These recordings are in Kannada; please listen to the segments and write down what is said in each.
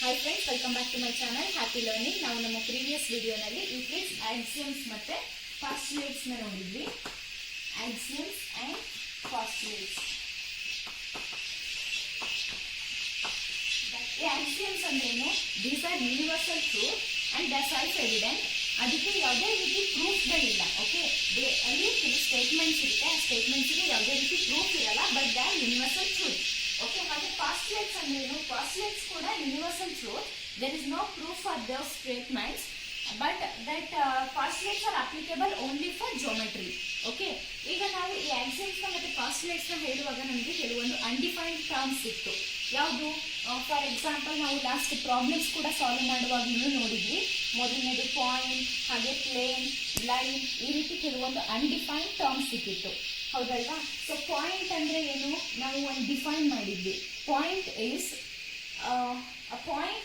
Hi friends, welcome back to my channel Happy Learning. ನಾವು ನಮ್ಮ ಪ್ರೀವಿಯಸ್ ವಿಡಿಯೋನಲ್ಲಿ ಯೂಕ್ಲಿಡ್ಸ್ ಆಕ್ಸಿಯಮ್ಸ್ ಮತ್ತೆ ಪಾಸ್ಟುಲೇಟ್ಸ್ ನ ನೋಡಿದ್ವಿ. Axioms and postulates. ಈ ಆಕ್ಸಿಯಮ್ಸ್ ಅಂದ್ರೇನು? These are universal truth and they are self evident. ಅದಕ್ಕೆ ಯಾವುದೇ ರೀತಿ ಪ್ರೂಫ್ಗಳಿಲ್ಲ. ಓಕೆ, ಅಲ್ಲಿ ಸ್ಟೇಟ್ಮೆಂಟ್ಸ್ ಇರುತ್ತೆ, ಆ ಸ್ಟೇಟ್ಮೆಂಟ್ಸ್ಗೆ ಯಾವುದೇ ರೀತಿ ಪ್ರೂಫ್ ಇರಲ್ಲ, but they are universal truth. Okay, ಹಾಗೆ ಪಾಸ್ಟುಲೇಟ್ಸ್ ಅಂದ್ರೇನು? ಪಾಸ್ಟುಲೇಟ್ಸ್ ಕೂಡ universal truth. There is no proof for those statements, but that postulates are applicable only for geometry. Okay, ಈಗ ನಾವು ಈ ಆಕ್ಸಿಯಮ್ಸ್ ಮತ್ತೆ ಪಾಸ್ಟುಲೇಟ್ಸ್ ನ ಹೇಳುವಾಗ ನಮಗೆ ಕೆಲವೊಂದು ಅನ್ಡಿಫೈನ್ಡ್ ಟರ್ಮ್ಸ್ ಇತ್ತು. ಯಾವುದು? ಫಾರ್ ಎಕ್ಸಾಂಪಲ್, ನಾವು ಲಾಸ್ಟ್ ಪ್ರಾಬ್ಲಮ್ಸ್ ಕೂಡ ಸಾಲ್ವ್ ಮಾಡುವಾಗ ನೋಡಿದ್ವಿ. ಮೊದಲನೇದು ಪಾಯಿಂಟ್, ಹಾಗೆ ಪ್ಲೇನ್, ಲೈನ್, ಈ ರೀತಿ ಕೆಲವೊಂದು ಅನ್ಡಿಫೈನ್ಡ್ ಟರ್ಮ್ಸ್ ಸಿಕ್ಕಿತ್ತು, ಹೌದಲ್ವಾ? ಸೊ ಪಾಯಿಂಟ್ ಅಂದ್ರೆ ಏನು? ನಾವು ಒಂದು ಡಿಫೈನ್ ಮಾಡಿದ್ವಿ. Point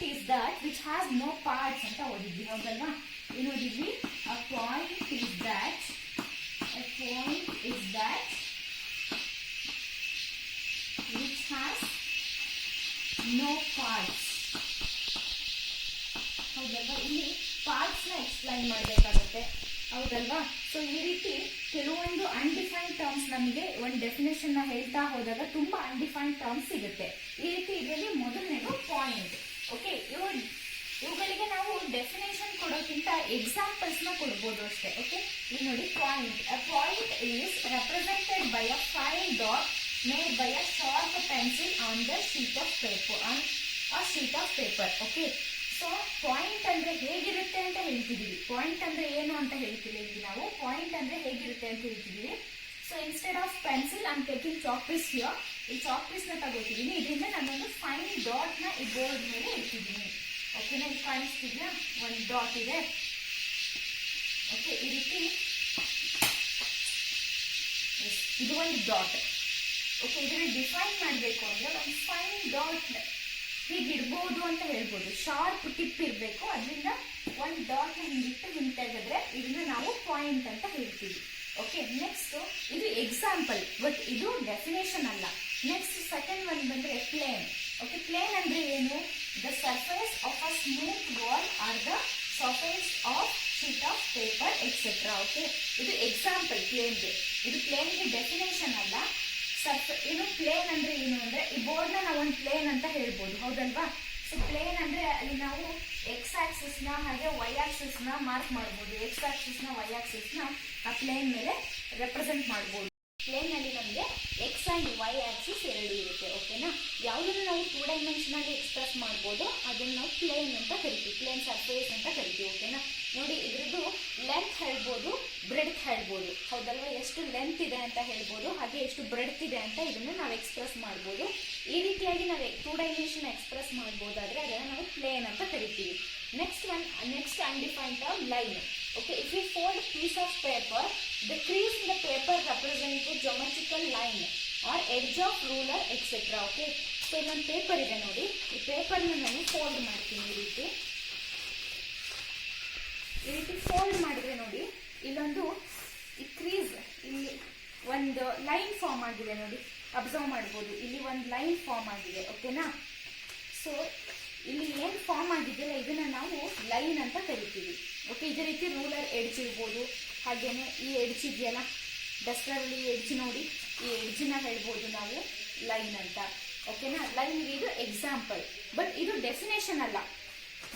is that which has no parts ಅಂತ ಓದಿದ್ವಿ, ಹೌದಲ್ವಾ? ಏನು ಓದಿದ್ವಿ? A point is that which has no parts. ಹೌದಲ್ವಾ? ಇಲ್ಲಿ ಪಾರ್ಟ್ಸ್ ನ ಎಕ್ಸ್ಪ್ಲೈನ್ ಮಾಡಬೇಕಾಗುತ್ತೆ, ಹೌದಲ್ವಾ? ಸೊ ಈ ರೀತಿ ಕೆಲವೊಂದು ಅನ್ಡಿಫೈನ್ಡ್ ಟರ್ಮ್ಸ್ ನಮಗೆ ಒಂದು ಡೆಫಿನೇಷನ್ ನ ಹೇಳ್ತಾ ಹೋದಾಗ ತುಂಬಾ ಅನ್ಡಿಫೈನ್ಡ್ ಟರ್ಮ್ಸ್ ಸಿಗುತ್ತೆ. ಈ ರೀತಿ ಇದರಲ್ಲಿ ಮೊದಲನೇದು ಪಾಯಿಂಟ್. ಓಕೆ, ಇವುಗಳಿಗೆ ನಾವು ಡೆಫಿನೇಷನ್ ಕೊಡೋಕ್ಕಿಂತ ಎಕ್ಸಾಂಪಲ್ಸ್ ನ ಕೊಡ್ಬೋದು ಅಷ್ಟೇ. ಓಕೆ, ಇಲ್ಲಿ ನೋಡಿ, point. A point is represented by a fine dot made by a sharp pencil on the sheet of paper. Okay, so point ಅಂದ್ರೆ ಹೇಗಿರುತ್ತೆ ಅಂತ ಹೇಳ್ತಿದೀವಿ. ಪಾಯಿಂಟ್ ಅಂದ್ರೆ ಏನು ಅಂತ ಹೇಳ್ತಿಲ್ಲ ಇಲ್ಲಿ ನಾವು. ಪಾಯಿಂಟ್ ಅಂದ್ರೆ ಹೇಗಿರುತ್ತೆ ಅಂತ ಹೇಳ್ತಿದೀವಿ. So instead of pencil I am taking chalk piece here. ಈ ಚಾಕ್ ಪೀಸ್ ನ ತಗೋತಿದ್ದೀನಿ, ಇದರಿಂದ ನಾನೊಂದು ಫೈನ್ ಡಾಟ್ ನ ಈ ಬೋರ್ಡ್ ಮೇಲೆ ಇಡ್ತಿದ್ದೀನಿ. ಓಕೆನಾ? ಇಲ್ಲಿ ಕಾಣಿಸ್ತಿದ್ಯಾ? ಒಂದು ಡಾಟ್ ಇದೆ. ಓಕೆ, ಈ ರೀತಿ ಇದು ಒಂದು ಡಾಟ್. ಓಕೆ, ಇದನ್ನ ಡಿಫೈನ್ ಮಾಡಬೇಕು ಅಂದ್ರೆ ಒಂದು ಫೈನ್ ಡಾಟ್ ಹೀಗೆ ಇಡ್ಬೋದು ಅಂತ ಹೇಳ್ಬೋದು. ಶಾರ್ಪ್ ಟಿಪ್ ಇರಬೇಕು, ಅದರಿಂದ ಒಂದು ಡಾಟ್ ನ ಹಿಂಗಿಟ್ಟು ಹಿಂತೆಗೆದ್ರೆ ಇದನ್ನ ನಾವು ಪಾಯಿಂಟ್ ಅಂತ ಹೇಳ್ತೀವಿ. ಓಕೆ, ನೆಕ್ಸ್ಟ್ ಇದು ಎಕ್ಸಾಂಪಲ್, ಬಟ್ ಇದು ಡೆಫಿನೇಷನ್ ಅಲ್ಲ. ನೆಕ್ಸ್ಟ್ ಸೆಕೆಂಡ್ ಒನ್ ಬಂದ್ರೆ ಪ್ಲೇನ್. ಓಕೆ, ಪ್ಲೇನ್ ಅಂದ್ರೆ ಏನು? The surface of a smooth wall are the surface of sheet of paper etcetera. Okay, ಇದು ಎಕ್ಸಾಂಪಲ್ ಪ್ಲೇನ್ಗೆ. ಇದು ಪ್ಲೇನ್ಗೆ ಡೆಫಿನೇಷನ್ ಅಲ್ಲ. ಏನು ಪ್ಲೇನ್ ಅಂದ್ರೆ ಏನು ಅಂದ್ರೆ ಈ ಬೋರ್ಡ್ ನ ನಾವು ಒಂದು ಪ್ಲೇನ್ ಅಂತ ಹೇಳ್ಬೋದು, ಹೌದಲ್ವಾ? ಸೊ ಪ್ಲೇನ್ ಅಂದ್ರೆ ಅಲ್ಲಿ ನಾವು ಎಕ್ಸ್ ಆಕ್ಸಿಸ್ ನ ಹಾಗೆ ವೈ ಆಕ್ಸಿಸ್ ನ ಮಾರ್ಕ್ ಮಾಡಬಹುದು. ಎಕ್ಸ್ ಆಕ್ಸಿಸ್ ನ ವೈ ಆಕ್ಸಿಸ್ ನ ಆ ಪ್ಲೇನ್ ಮೇಲೆ ರೆಪ್ರೆಸೆಂಟ್ ಮಾಡಬಹುದು. ಪ್ಲೇನ್ ನಲ್ಲಿ ನಮಗೆ ಎಕ್ಸ್ ಅಂಡ್ ವೈ ಆಕ್ಸಿಸ್ ಎರಡು ಇರುತ್ತೆ. ಓಕೆನಾ? ಯಾವುದನ್ನು ನಾವು 2 ಡೈಮೆನ್ಷನ್ ಆಗಿ ಎಕ್ಸ್ಪ್ರೆಸ್ ಮಾಡಬಹುದು, ಅದನ್ನು ನಾವು ಪ್ಲೇನ್ ಅಂತ ಕರಿತೀವಿ, ಪ್ಲೇನ್ ಸರ್ಫೇಸ್ ಅಂತ ಕರಿತೀವಿ. ಓಕೆನಾ? ನೋಡಿ, ಇದ್ರದ್ದು ಲೆಂತ್ ಹೇಳ್ಬೋದು, ಬ್ರೆಡ್ತ್ ಹೇಳ್ಬೋದು, ಹೌದಲ್ವಾ? ಎಷ್ಟು ಲೆಂತ್ ಇದೆ ಅಂತ ಹೇಳ್ಬೋದು, ಹಾಗೆ ಎಷ್ಟು ಬ್ರೆಡ್ತ್ ಇದೆ ಅಂತ ಇದನ್ನು ನಾವು ಎಕ್ಸ್ಪ್ರೆಸ್ ಮಾಡ್ಬೋದು. ಈ ರೀತಿಯಾಗಿ ನಾವು 2 ಡೈಮೆನ್ಷನ್ ಎಕ್ಸ್ಪ್ರೆಸ್ ಮಾಡ್ಬೋದಾದ್ರೆ ಅದನ್ನು ನಾವು ಪ್ಲೇನ್ ಅಂತ ಕರಿತೀವಿ. Next undefined term line. Okay, if we fold a piece of paper, the crease in the paper represents a geometrical line or edge of ruler, etc. Okay, so ಇಲ್ಲೊಂದು ಪೇಪರ್ ಇದೆ ನೋಡಿ. ಈ ಪೇಪರ್ ನಾನು ಫೋಲ್ಡ್ ಮಾಡ್ತೀನಿ. ಈ ರೀತಿ ಫೋಲ್ಡ್ ಮಾಡಿದ್ರೆ ನೋಡಿ, ಇಲ್ಲೊಂದು ಈ ಕ್ರೀಸ್, ಇಲ್ಲಿ ಒಂದು ಲೈನ್ ಫಾರ್ಮ್ ಆಗಿದೆ ನೋಡಿ, ಅಬ್ಸರ್ವ್ ಮಾಡ್ಬೋದು. ಇಲ್ಲಿ ಒಂದು ಲೈನ್ ಫಾರ್ಮ್ ಆಗಿದೆ. ಓಕೆನಾ? ಸೊ ಇಲ್ಲಿ ಏನ್ ಫಾರ್ಮ್ ಆಗಿದೆಯಲ್ಲ ಇದನ್ನ ನಾವು ಲೈನ್ ಅಂತ ಕರಿತೀವಿ. ಓಕೆ, ಇದೇ ರೀತಿ ರೂಲರ್ ಎಡ್ಜ್ ಇರ್ಬೋದು, ಹಾಗೇನೆ ಈ ಎಡ್ಜ್ ಇದೆಯಲ್ಲ ಡಸ್ಟರ್ ಅಲ್ಲಿ ಎಡ್ಜ್ ನೋಡಿ, ಈ ಎಡ್ಜ್ ನ ಹೇಳ್ಬೋದು ನಾವು ಲೈನ್ ಅಂತ. ಓಕೆನಾ? ಲೈನ್ ಇದು ಎಕ್ಸಾಂಪಲ್, ಬಟ್ ಇದು ಡೆಫಿನೇಷನ್ ಅಲ್ಲ.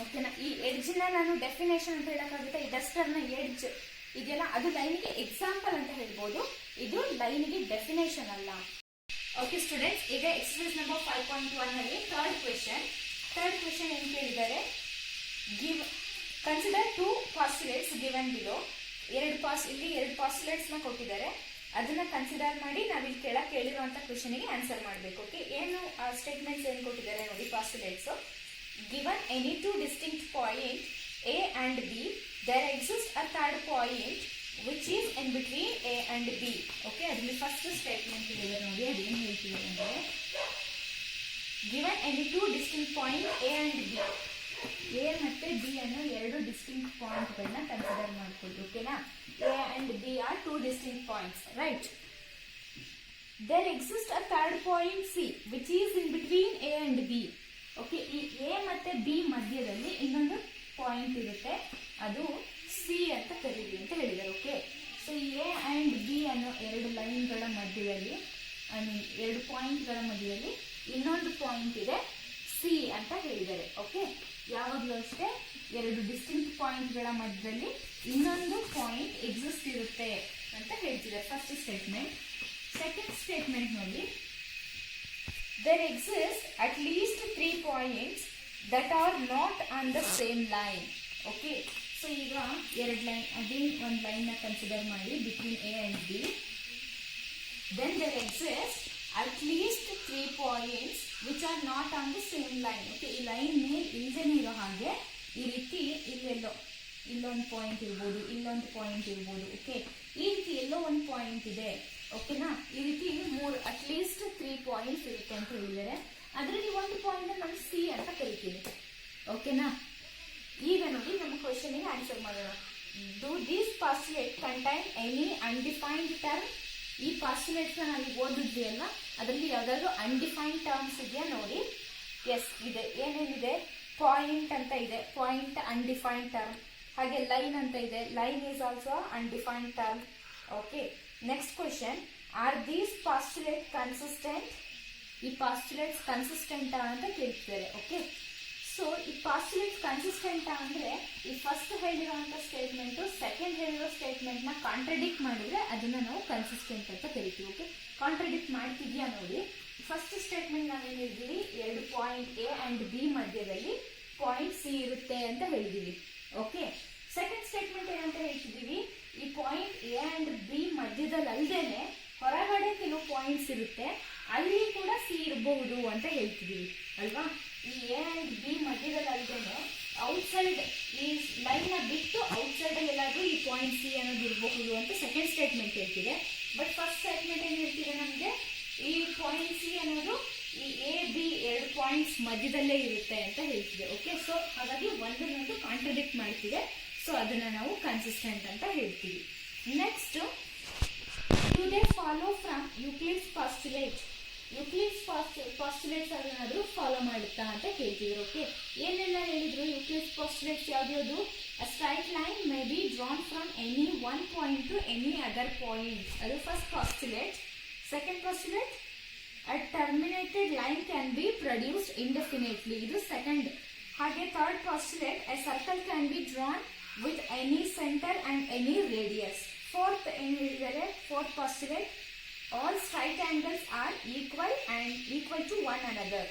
ಓಕೆನಾ? ಈ ಎಡ್ಜ್ ನ ನಾನು ಡೆಫಿನೇಷನ್ ಅಂತ ಹೇಳಕ್ಕಾಗುತ್ತೆ. ಈ ಡಸ್ಟರ್ ನ ಎಡ್ಜ್ ಇದೆಯಲ್ಲ ಅದು ಲೈನ್ಗೆ ಎಕ್ಸಾಂಪಲ್ ಅಂತ ಹೇಳ್ಬೋದು, ಇದು ಲೈನ್ಗೆ ಡೆಫಿನೇಷನ್ ಅಲ್ಲ. ಓಕೆ ಸ್ಟೂಡೆಂಟ್ಸ್, ಈಗ ಎಕ್ಸರ್ಸೈಸ್ ನಂಬರ್ 5.1 ನಲ್ಲಿ ಥರ್ಡ್ ಕ್ವೆಶ್ಚನ್ ಏನ್ ಕೇಳಿದ್ದಾರೆ? Consider 2 postulates given below. ಇಲ್ಲಿ 2 ಪಾಸ್ಟುಲೇಟ್ಸ್ ನ ಕೊಟ್ಟಿದ್ದಾರೆ, ಅದನ್ನ ಕನ್ಸಿಡರ್ ಮಾಡಿ ನಾವಿಲ್ಲಿ ಕೆಳಗೆ ಕೇಳಿರುವಂತ ಕ್ವೆಶ್ಚನ್ ಗೆ ಆನ್ಸರ್ ಮಾಡಬೇಕು. ಓಕೆ, ಏನು ಸ್ಟೇಟ್ಮೆಂಟ್ಸ್ ಏನು ಕೊಟ್ಟಿದ್ದಾರೆ ನೋಡಿ. Postulates given any 2 distinct point A and B, there exist a third point which is in between A and B. Okay, ಅದರಲ್ಲಿ ಫಸ್ಟ್ ಸ್ಟೇಟ್ಮೆಂಟ್ ಇದೆ ನೋಡಿ, ಅದೇನು ಹೇಳ್ತಿದ್ದಾರೆ ಅಂದ್ರೆ given any 2 distinct point A and B. A ಮತ್ತೆ ಬಿ ಅನ್ನೋ 2 ಡಿಸ್ಟಿಂಕ್ಟ್ ಪಾಯಿಂಟ್ ಗಳನ್ನ ಕನ್ಸಿಡರ್ ಮಾಡ್ಕೊಳ್ಳಿ. ಓಕೆನಾ? A and B are 2 distinct points, right? There exists a third point C which is in between A and B. Okay, ಈ ಎ ಮತ್ತೆ ಬಿ ಮಧ್ಯದಲ್ಲಿ ಇನ್ನೊಂದು ಪಾಯಿಂಟ್ ಇರುತ್ತೆ, ಅದು ಸಿ ಅಂತ ಕರೀರಿ ಅಂತ ಹೇಳಿದ್ದಾರೆ. Okay, so A and B ಅನ್ನೋ ಎರಡು ಲೈನ್ಗಳ ಮಧ್ಯದಲ್ಲಿ, ಐ ಮೀನ್ ಎರಡು ಪಾಯಿಂಟ್ಗಳ ಮಧ್ಯದಲ್ಲಿ ಇನ್ನೊಂದು ಪಾಯಿಂಟ್ ಇದೆ ಸಿ ಅಂತ ಹೇಳಿದ್ದಾರೆ. ಓಕೆ, ಯಾವಾಗಲೂ ಅಷ್ಟೇ ಎರಡು ಡಿಸ್ಟಿಂಕ್ಟ್ ಪಾಯಿಂಟ್ಗಳ ಮಧ್ಯದಲ್ಲಿ ಇನ್ನೊಂದು ಪಾಯಿಂಟ್ ಎಕ್ಸಿಸ್ಟ್ ಇರುತ್ತೆ ಅಂತ ಹೇಳ್ತಿದ್ದಾರೆ. First statement. ಸೆಕೆಂಡ್ ಸ್ಟೇಟ್ಮೆಂಟ್ ನೋಡಿ, there exist at least 3 points that are not on the same line. Okay, so ಈಗ ಎರಡು ಲೈನ್, ಅಗೇನ್ ಒಂದು ಲೈನ್ನ ಕನ್ಸಿಡರ್ ಮಾಡಿ between A and B. then there exist at least 3 points which are not on the same line. Okay, ಈ ಲೈನ್ ಮೇಲೆ ಇಲ್ದೇನೆ ಇರೋ ಹಾಗೆ ಈ ರೀತಿ ಇಲ್ಲೊಂದು ಪಾಯಿಂಟ್ ಇರ್ಬೋದು, ಇಲ್ಲೊಂದು ಪಾಯಿಂಟ್ ಇರ್ಬೋದು. ಓಕೆ, ಈ ರೀತಿ ಎಲ್ಲೋ ಒಂದು ಪಾಯಿಂಟ್ ಇದೆ. ಓಕೆನಾ, ಈ ರೀತಿ ಅಟ್ಲೀಸ್ಟ್ 3 ಪಾಯಿಂಟ್ಸ್ ಇರುತ್ತೆ ಅಂತ ಹೇಳಿದ್ದಾರೆ. ಅದರಲ್ಲಿ ಒಂದು ಪಾಯಿಂಟ್ ನಾವು ಸಿ ಅಂತ ಕರಿತೀವಿ. ಓಕೆನಾ, ಈಗ ನೋಡಿ ನಮ್ಮ ಕ್ವಶನ್ಗೆ ಆನ್ಸರ್ ಮಾಡೋಣ. Do these postulate contain any undefined term? ಈ ಪಾಸ್ಟುಲೇಟ್ಸ್ನ ನಾವು ಓದಿದ್ವಿ ಅಲ್ಲ, ಅದರಲ್ಲಿ ಯಾವ್ದಾದ್ರು ಅನ್ಡಿಫೈನ್ಡ್ ಟರ್ಮ್ಸ್ ಇದೆಯಾ ನೋಡಿ. ಎಸ್ ಇದೆ. ಏನೇನಿದೆ? ಪಾಯಿಂಟ್ ಅಂತ ಇದೆ, ಪಾಯಿಂಟ್ ಅನ್ಡಿಫೈನ್ಡ್ ಟರ್ಮ್. ಹಾಗೆ ಲೈನ್ ಅಂತ ಇದೆ, line is also undefined term. Okay, next question, are these postulate consistent? ಈ ಪಾಸ್ಟುಲೇಟ್ಸ್ ಕನ್ಸಿಸ್ಟೆಂಟ್ ಅಂತ ಕೇಳ್ತಿದ್ದಾರೆ. ಓಕೆ, ಸೊ ಈ ಪಾಸ್ಟುಲೇಟ್ಸ್ ಕನ್ಸಿಸ್ಟೆಂಟ್ ಅಂದ್ರೆ ಈ ಫಸ್ಟ್ ಹೇಳಿರುವಂತ ಸ್ಟೇಟ್ಮೆಂಟ್ ಸೆಕೆಂಡ್ ಹೇಳಿರೋ ಸ್ಟೇಟ್ಮೆಂಟ್ ನ ಕಾಂಟ್ರಡಿಕ್ಟ್ ಮಾಡಿದ್ರೆ ಅದನ್ನ ನಾವು ಕನ್ಸಿಸ್ಟೆಂಟ್ ಅಂತ ಕರಿತೀವಿ. ಓಕೆ, ಕಾಂಟ್ರಡಿಕ್ಟ್ ಮಾಡ್ತಿದ್ಯಾ ನೋಡಿ. ಫಸ್ಟ್ ಸ್ಟೇಟ್ಮೆಂಟ್ ನಾವೇನು ಹೇಳಿದೀವಿ, ಎರಡು ಪಾಯಿಂಟ್ ಎ ಅಂಡ್ ಬಿ ಮಧ್ಯದಲ್ಲಿ ಪಾಯಿಂಟ್ ಸಿ ಇರುತ್ತೆ ಅಂತ ಹೇಳಿದೀವಿ. ಓಕೆ, ಸೆಕೆಂಡ್ ಸ್ಟೇಟ್ಮೆಂಟ್ ಏನಂತ ಹೇಳ್ತಿದೀವಿ, ಈ ಪಾಯಿಂಟ್ ಎ ಅಂಡ್ ಬಿ ಮಧ್ಯದಲ್ಲಿ ಅಲ್ಲದೇನೆ ಹೊರಗಡೆ ಕೆಲವು ಪಾಯಿಂಟ್ಸ್ ಇರುತ್ತೆ, ಅಲ್ಲಿ ಕೂಡ ಸಿ ಇರಬಹುದು ಅಂತ ಹೇಳ್ತಿದೀವಿ ಅಲ್ವಾ. ಈ ಎ ಅಂಡ್ ಬಿ ಮಧ್ಯದಲ್ಲಿ ಅಲ್ಲದೇನೆ ಔಟ್ಸೈಡ್ ಈ ಲೈನ್ ನ ಬಿಟ್ಟು ಔಟ್ಸೈಡ್ ಅಲ್ಲಿ ಎಲ್ಲಾದ್ರೂ ಈ ಪಾಯಿಂಟ್ ಸಿ ಅನ್ನೋದು ಇರಬಹುದು ಅಂತ ಸೆಕೆಂಡ್ ಸ್ಟೇಟ್ಮೆಂಟ್ ಹೇಳ್ತಿದೆ. ಬಟ್ ಫಸ್ಟ್ ಸ್ಟೇಟ್ಮೆಂಟ್ ಏನ್ ಹೇಳ್ತಿದೆ ನಮ್ಗೆ, ಈ ಪಾಯಿಂಟ್ ಸಿ ಅನ್ನೋದು ಈ ಎ ಬಿ ಎರಡು ಪಾಯಿಂಟ್ಸ್ ಮಧ್ಯದಲ್ಲೇ ಇರುತ್ತೆ ಅಂತ ಹೇಳ್ತಿದೆ. ಓಕೆ, ಸೊ ಹಾಗಾಗಿ ಒಂದನ್ನೊಂದು ಕಾಂಟ್ರಡಿಕ್ಟ್ ಮಾಡ್ತಿದೆ. ಸೊ ಅದನ್ನ ನಾವು ಕನ್ಸಿಸ್ಟೆಂಟ್ ಅಂತ ಹೇಳ್ತೀವಿ. Next, do they follow from Euclid's postulate? Euclid's postulates ಅದನ್ನಾದ್ರೂ ಫಾಲೋ ಮಾಡುತ್ತಾ ಅಂತ ಕೇಳ್ತಿದ್ರು. ಓಕೆ, ಏನೆಲ್ಲ ಹೇಳಿದ್ರು ಯೂಕ್ಲಿಡ್ಸ್ ಪಾಸ್ಟುಲೇಟ್ಸ್ ಯಾವ್ದು? A straight line may be drawn from any one point to any other point. ಅದು first postulate. Second postulate, a terminated line can be produced indefinitely. ಇದು ಸೆಕೆಂಡ್. ಹಾಗೆ third postulate, a circle can be drawn with any center and any radius. Fourth ಏನು ಹೇಳಿದ್ದಾರೆ, fourth postulate, all straight angles are equal and equal to one another.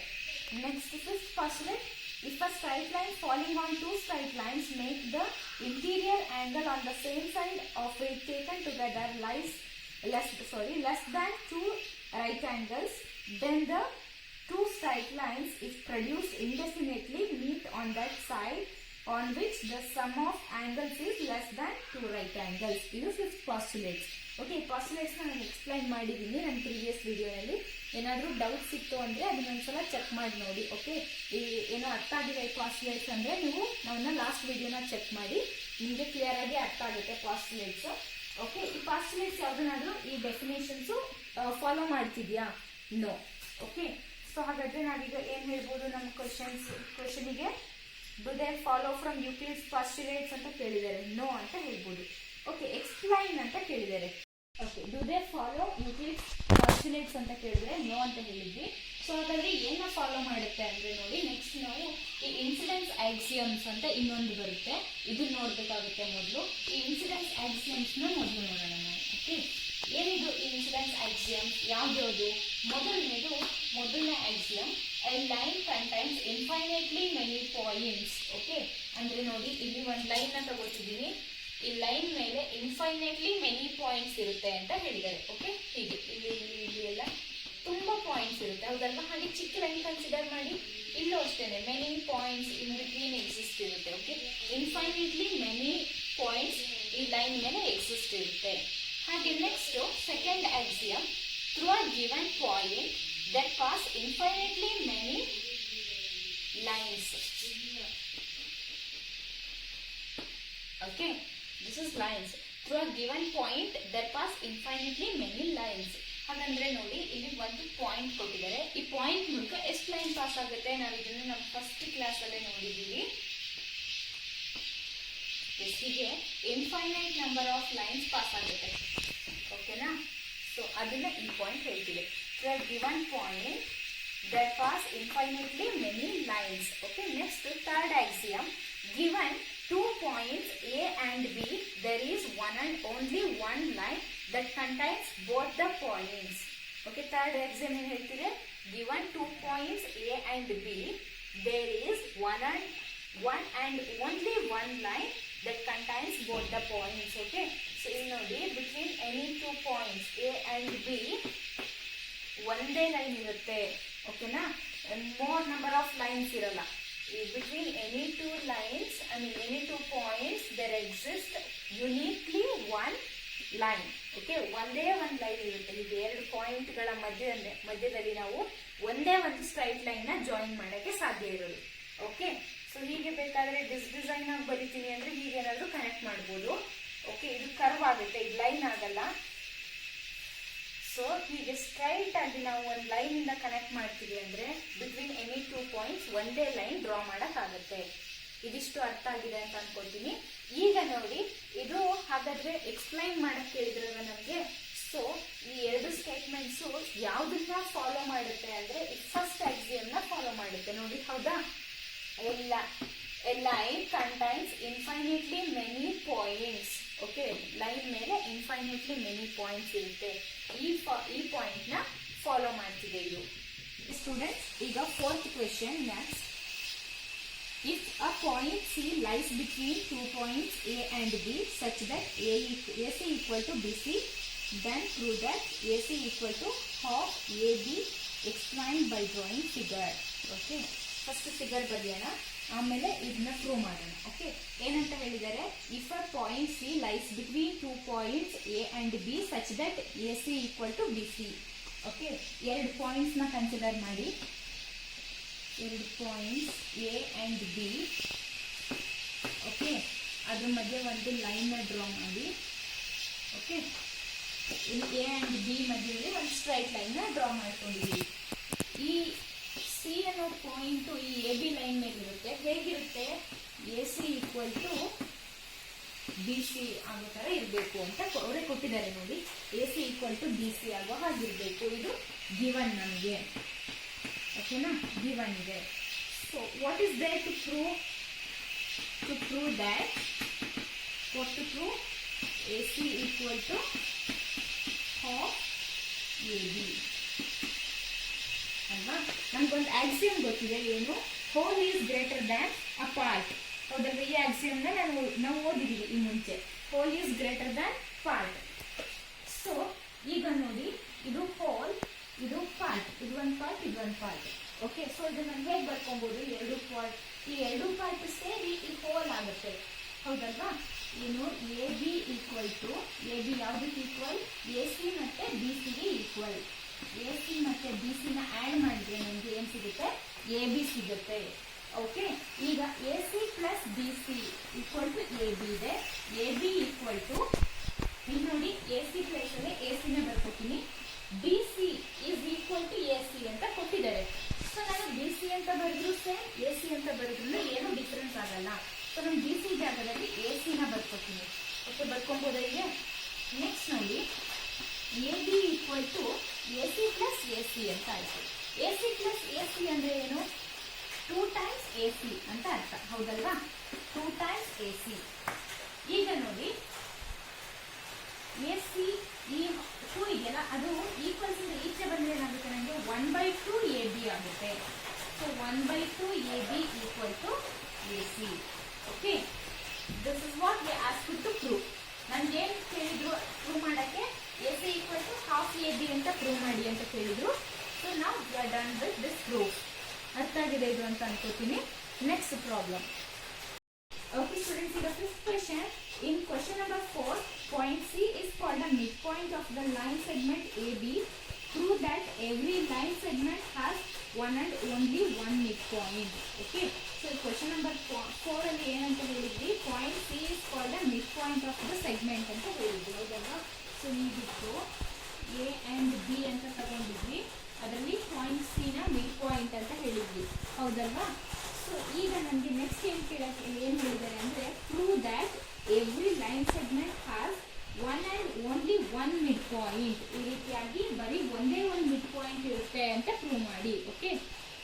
Next, fifth postulate, if a straight line falling on two straight lines make the interior angle on the same side of it taken together lies less than two right angles, then the two straight lines if produced indefinitely meet on that side on which the sum of angles is less than two right angles. ಇದು ಫಿಫ್ತ್ ಪಾಸ್ಟುಲೇಟ್. ಓಕೆ, ಪಾಸ್ಟುಲೇಟ್ಸ್ನ ನಾನು ಎಕ್ಸ್ಪ್ಲೈನ್ ಮಾಡಿದ್ದೀನಿ ನನ್ನ ಪ್ರೀವಿಯಸ್ ವಿಡಿಯೋನಲ್ಲಿ. ಏನಾದರೂ ಡೌಟ್ಸ್ ಇತ್ತು ಅಂದರೆ ಅದನ್ನೊಂದ್ಸಲ ಚೆಕ್ ಮಾಡಿ ನೋಡಿ. ಓಕೆ, ಈ ಏನೋ ಅರ್ಥ ಆಗಿದೆ ಈ ಪಾಸ್ಟುಲೇಟ್ಸ್ ಅಂದರೆ ನೀವು ನಾವನ್ನ ಲಾಸ್ಟ್ ವಿಡಿಯೋನ ಚೆಕ್ ಮಾಡಿ, ನಿಮಗೆ ಕ್ಲಿಯರ್ ಆಗಿ ಅರ್ಥ ಆಗುತ್ತೆ ಪಾಸ್ಟುಲೇಟ್ಸ್. ಓಕೆ, ಈ ಪಾಸ್ಟುಲೇಟ್ಸ್ ಯಾವುದನ್ನಾದ್ರೂ ಈ ಡೆಫಿನೇಷನ್ಸು ಫಾಲೋ ಮಾಡ್ತಿದ್ಯಾ? ನೋ. ಓಕೆ, ಸೊ ಹಾಗಾದ್ರೆ ನಾವೀಗ ಏನು ಹೇಳ್ಬೋದು ನಮ್ಮ ಕ್ವಶನಿಗೆ, do they follow from Euclid's postulates ಅಂತ ಕೇಳಿದ್ದಾರೆ, ನೋ ಅಂತ ಹೇಳ್ಬೋದು. ಓಕೆ, ಎಕ್ಸ್ಪ್ಲೈನ್ ಅಂತ ಕೇಳಿದ್ದಾರೆ. Okay, do they follow Euclid's postulates ಅಂತ ಕೇಳಿದ್ರೆ ನೋ ಅಂತ ಹೇಳಿದ್ವಿ. ಸೊ ಹಾಗಾದ್ರೆ ಏನ ಫಾಲೋ ಮಾಡುತ್ತೆ ಅಂದ್ರೆ ನೋಡಿ, ನೆಕ್ಸ್ಟ್ ನಾವು ಈ ಇನ್ಸಿಡೆನ್ಸ್ ಆಕ್ಸಿಯಮ್ಸ್ ಅಂತ ಇನ್ನೊಂದು ಬರುತ್ತೆ, ಇದನ್ನ ನೋಡ್ಬೇಕಾಗುತ್ತೆ ಮೊದಲು. ಈ ಇನ್ಸಿಡೆನ್ಸ್ ಆಕ್ಸಿಯಮ್ಸ್ ನ ಮೊದಲು ನೋಡೋಣ ನಾವು. ಓಕೆ, ಏನಿದು ಇನ್ಸಿಡೆನ್ಸ್ ಆಕ್ಸಿಯಮ್ಸ್? ಯಾವ್ದು? ಮೊದಲನೇ Axiom, A line contains infinitely many points. Okay, ಅಂದ್ರೆ ನೋಡಿ ಇಲ್ಲಿ ಒಂದು ಲೈನ್ ಅಂತ ತಗೋತಿದ್ದೀನಿ, ಈ ಲೈನ್ ಮೇಲೆ ಇನ್ಫೈನೈಟ್ಲಿ ಮೆನಿ ಪಾಯಿಂಟ್ಸ್ ಇರುತ್ತೆ ಅಂತ ಹೇಳಿದ್ದಾರೆ. ಓಕೆ, ಹೀಗೆ ಇಲ್ಲಿ ಎಲ್ಲ ತುಂಬಾ ಪಾಯಿಂಟ್ಸ್ ಇರುತ್ತೆ, ಹೌದಲ್ವಾ? ಹಾಗೆ ಚಿಕ್ಕ ಲೈನ್ ಕನ್ಸಿಡರ್ ಮಾಡಿ, ಇಲ್ಲೂ ಅಷ್ಟೇನೆ many points in between exist ಇರುತ್ತೆ. ಓಕೆ, ಇನ್ಫೈನೈಟ್ಲಿ ಮೆನಿ ಪಾಯಿಂಟ್ಸ್ ಈ ಲೈನ್ ಮೇಲೆ ಎಕ್ಸಿಸ್ಟ್ ಇರುತ್ತೆ. ಹಾಗೆ next second Axiom, through a given point that pass infinitely many lines. Okay, this is lines. Through a given point there pass infinitely many lines. ಹಾಗಂದ್ರೆ ನೋಡಿ ಇಲ್ಲಿ ಒಂದು ಪಾಯಿಂಟ್ ಕೊಟ್ಟಿದ್ದಾರೆ. ಈ ಪಾಯಿಂಟ್ ಮೂಲಕ ಎಷ್ಟು ಲೈನ್ ಪಾಸ್ ಆಗುತ್ತೆ? ನಾವು ಇದನ್ನು ನಮ್ಮ ಫಸ್ಟ್ ಕ್ಲಾಸ್ ಅಲ್ಲೇ ನೋಡಿದ್ದೀವಿ. ಹೀಗೆ infinite number of lines pass ಆಗುತ್ತೆ. ಓಕೆನಾ? ಸೊ ಅದನ್ನ ಈ ಪಾಯಿಂಟ್ ಹೇಳ್ತಿದೆ. Given point there pass infinitely many lines. Okay, next third axiom, given 2 points A and B, there is one and only one line that contains both the points. Okay, third axiom ಏನು ಹೇಳ್ತಿದೆ? given 2 points A and B, there is one and only one line that contains both the points. Okay, so ಇಲ್ಲಿ ನೋಡಿ, between any 2 points A and B ಒಂದೇ ಲೈನ್ ಇರುತ್ತೆ. ಓಕೆನಾ? ಮೋರ್ ನಂಬರ್ ಆಫ್ ಲೈನ್ಸ್ ಇರಲ್ಲ. Between any two lines any two points there exist uniquely one line. Okay, ಒಂದೇ ಒಂದು ಲೈನ್ ಇರುತ್ತೆ. ಈಗ ಎರಡು ಪಾಯಿಂಟ್ಗಳ ಮಧ್ಯದಲ್ಲಿ ನಾವು ಒಂದೇ ಒಂದು ಸ್ಟ್ರೈಟ್ ಲೈನ್ ನ ಜಾಯಿನ್ ಮಾಡಕ್ಕೆ ಸಾಧ್ಯ ಇರೋದು. ಓಕೆ, ಸೊ ಹೀಗೆ ಬೇಕಾದ್ರೆ ಡಿಸೈನ್ ಆಗಿ ಬರಿತೀನಿ ಅಂದ್ರೆ ಹೀಗೆ ಏನಾದ್ರು ಕನೆಕ್ಟ್ ಮಾಡ್ಬೋದು. ಓಕೆ, ಇದು ಕರ್ವ್ ಆಗುತ್ತೆ, ಇದು ಲೈನ್ ಆಗಲ್ಲ. ಸೊ ಹೀಗೆ ಸ್ಟ್ರೈಟ್ ಆಗಿ ನಾವು ಒಂದು ಲೈನ್ ಇಂದ ಕನೆಕ್ಟ್ ಮಾಡ್ತೀವಿ ಅಂದ್ರೆ ಬಿಟ್ವೀನ್ ಎನಿ ಟೂ ಪಾಯಿಂಟ್ಸ್ ಒಂದೇ ಲೈನ್ ಡ್ರಾ ಮಾಡಕ್ಕಾಗತ್ತೆ. ಇದಿಷ್ಟು ಅರ್ಥ ಆಗಿದೆ ಅಂತ ಅನ್ಕೊಳ್ತೀನಿ. ಈಗ ನೋಡಿ, ಇದು ಹಾಗಾದ್ರೆ ಎಕ್ಸ್ಪ್ಲೈನ್ ಮಾಡಕ್ ಹೇಳಿದ್ರಲ್ಲ ನಮ್ಗೆ. ಸೊ ಈ ಎರಡು ಸ್ಟೇಟ್ಮೆಂಟ್ಸ್ ಯಾವ್ದನ್ನ ಫಾಲೋ ಮಾಡುತ್ತೆ ಅಂದ್ರೆ ಫಸ್ಟ್ ಆಕ್ಸಿಯಮ್ ನ ಫಾಲೋ ಮಾಡುತ್ತೆ. ನೋಡಿ, ಹೌದಾ? A line contains infinitely many points. Okay, line ಮೇಲೆ ಇನ್ಫೈನೈಟ್ಲಿ ಮೆನಿ ಪಾಯಿಂಟ್ಸ್ ಇರುತ್ತೆ. ಈ ಪಾಯಿಂಟ್ ನ ಫಾಲೋ ಮಾಡ್ತಿದೆ ಇದು. ಸ್ಟೂಡೆಂಟ್ಸ್, ಈಗ fourth question maths. If a point C lies between 2 points A and B such that AC equal to BC, then prove that AC equal to half AB. Explain by drawing figure. Okay, first figure ಬರೆಯೋಣ, ಆಮೇಲೆ ಇದನ್ನ ಪ್ರೂವ್ ಮಾಡೋಣ. ಓಕೆ, ಏನಂತ ಹೇಳಿದ್ದಾರೆ? If a point C lies between 2 points A and B such that AC equal to BC. Okay, ಎರಡು ಪಾಯಿಂಟ್ಸ್ ನ ಕನ್ಸಿಡರ್ ಮಾಡಿ. ಎರಡು points A and B. Okay, ಅದ್ರ ಮಧ್ಯೆ ಒಂದು ಲೈನ್ ನ ಡ್ರಾ ಮಾಡಿ. ಓಕೆ, ಇಲ್ಲಿ ಎ ಅಂಡ್ ಬಿ ಮಧ್ಯದಲ್ಲಿ ಒಂದು ಸ್ಟ್ರೈಟ್ ಲೈನ್ ನ ಡ್ರಾ ಮಾಡ್ಕೊಂಡಿದ್ದೀವಿ. ಈ ಸಿ ಅನ್ನೋ ಪಾಯಿಂಟ್ ಈ ಎ ಬಿ ಲೈನ್ ಮೇಲೆ ಇರುತ್ತೆ. ಹೇಗಿರುತ್ತೆ? AC equal to BC ಆಗೋ ತರ ಇರಬೇಕು ಅಂತ ಅವರೇ ಕೊಟ್ಟಿದ್ದಾರೆ. ನೋಡಿ, AC equal to BC ಆಗೋ ಹಾಗಿರ್ಬೇಕು. ಇದು ಗಿವನ್ ನಮಗೆ. ಓಕೆನಾ? ಗಿವನ್ ಇದೆ. So what is there to prove? To prove that what to prove? AC equal to half AB ಅಲ್ವಾ? ನಮ್ಗೊಂದು ಆಕ್ಸಿಯಮ್ ಗೊತ್ತಿದೆ. ಏನು? Whole is greater than a part. ಹೌದಲ್ವಾ? ಈ ಆಕ್ಸಿಯಮ್ ನ ನಾವು ಓದಿದೀವಿ ಈ ಮುಂಚೆ. Whole is greater than part. So ಈಗ ನೋಡಿ, ಇದು ಹೋಲ್, ಇದು ಪಾರ್ಟ್, ಇದು ಒಂದು ಪಾರ್ಟ್, ಇದು ಒಂದು ಪಾರ್ಟ್. ಓಕೆ, ಸೊ ಇದನ್ನ ಹೇಗೆ ಬರ್ಕೊಬಹುದು? ಎರಡು ಪಾರ್ಟ್, ಈ ಎರಡು ಪಾರ್ಟ್ ಸೇರಿ ಈ ಹೋಲ್ ಆಗುತ್ತೆ. ಹೌದಲ್ವಾ? ಏನು? AB ಈಕ್ವಲ್ ಟು AB ಯಾವ್ದಕ್ಕೆ ಈಕ್ವಲ್? AC ಮತ್ತೆ BC ಗೆ ಈಕ್ವಲ್. AC ಮತ್ತೆ BC ನ ಆಡ್ ಮಾಡಿದ್ರೆ ನಮ್ಗೆ ಏನ್ ಸಿಗುತ್ತೆ? AB ಸಿಗುತ್ತೆ. ಓಕೆ, ಈಗ AC plus BC equal to AB ಇದೆ. AB ಈಕ್ವಲ್ ಟು, ಇಲ್ಲಿ ನೋಡಿ, AC ಪ್ಲೇಸ್ ಅಲ್ಲಿ AC ನ ಬರ್ಕೊತೀನಿ. BC is equal to AC ಅಂತ ಕೊಟ್ಟಿದ್ದಾರೆ. ಸೊ ನಾನು BC ಅಂತ ಬರೆದ್ರು ಸೇಮ್, AC ಅಂತ ಬರೆದ್ರು ಏನು ಡಿಫರೆನ್ಸ್ ಆಗಲ್ಲ. ಸೊ ನಾನು BC ಜಾಗದಲ್ಲಿ AC ನ ಬರ್ಕೊತೀನಿ. ಓಕೆ, ಬರ್ಕೊಂಬೋದ ಈಗ? ನೆಕ್ಸ್ಟ್ ನೋಡಿ, AB equal to AC plus AC ಅಂತ ಆಯ್ತು. AC ಪ್ಲಸ್ AC ಅಂದ್ರೆ ಏನು? 2 times AC ಅಂತ ಅರ್ಥ. ಹೌದಲ್ವಾ? 2 times AC. ಈಗ ನೋಡಿ, AC ಈ 2 ಇದೆಯಲ್ಲ, ಅದು ಈಕ್ವಲ್ಸ್ ಇಂದ ಈಚೆ ಬಂದ್ರೆ ಏನಾಗುತ್ತೆ? ನನಗೆ 1/2 AB ಆಗುತ್ತೆ. So 1/2 AB equal to AC. Okay, this is what we asked to prove. ನನ್ಗೆ ಏನ್ ಕೇಳಿದ್ರು ಪ್ರೂವ್ ಮಾಡಕ್ಕೆ? AC equal to half AB ಅಂತ ಪ್ರೂವ್ ಮಾಡಿ ಅಂತ ಕೇಳಿದ್ರು. ಸೊ ನಾವು we are done with this proof. ಅರ್ಥ ಆಗಿದೆ ಇದು ಅಂತ ಅನ್ಕೋತೀನಿ. Next problem. ಓಕೆ ಸ್ಟೂಡೆಂಟ್ಸ್, ಈಗ fifth question. In question number 4, point C is called the midpoint of the line segment AB. Prove that every line segment has one and only one midpoint. Okay, so question number 4 ಅಲ್ಲಿ ಏನಂತ ಹೇಳಿದ್ವಿ? Point C is called the midpoint of the segment ಅಂತ ಹೇಳಿದ್ವಿ. ಹೌದಲ್ವಾ? ಸೊ ಹೀಗಿತ್ತು ಎ ಆ್ಯಂಡ್ ಬಿ ಅಂತ ತಗೊಂಡಿದ್ವಿ, ಅದರಲ್ಲಿ ಪಾಯಿಂಟ್ ಸಿನ ಮಿಡ್ ಪಾಯಿಂಟ್ ಅಂತ ಹೇಳಿದ್ವಿ, ಹೌದಲ್ವಾ? ಸೊ ಈಗ ನನಗೆ ನೆಕ್ಸ್ಟ್ ಏನು ಹೇಳಿದ್ದಾರೆ ಅಂದರೆ, prove that every line segment has one and only one mid point. ಈ ರೀತಿಯಾಗಿ ಬರೀ ಒಂದೇ ಒಂದು ಮಿಡ್ ಪಾಯಿಂಟ್ ಇರುತ್ತೆ ಅಂತ ಪ್ರೂವ್ ಮಾಡಿ. ಓಕೆ,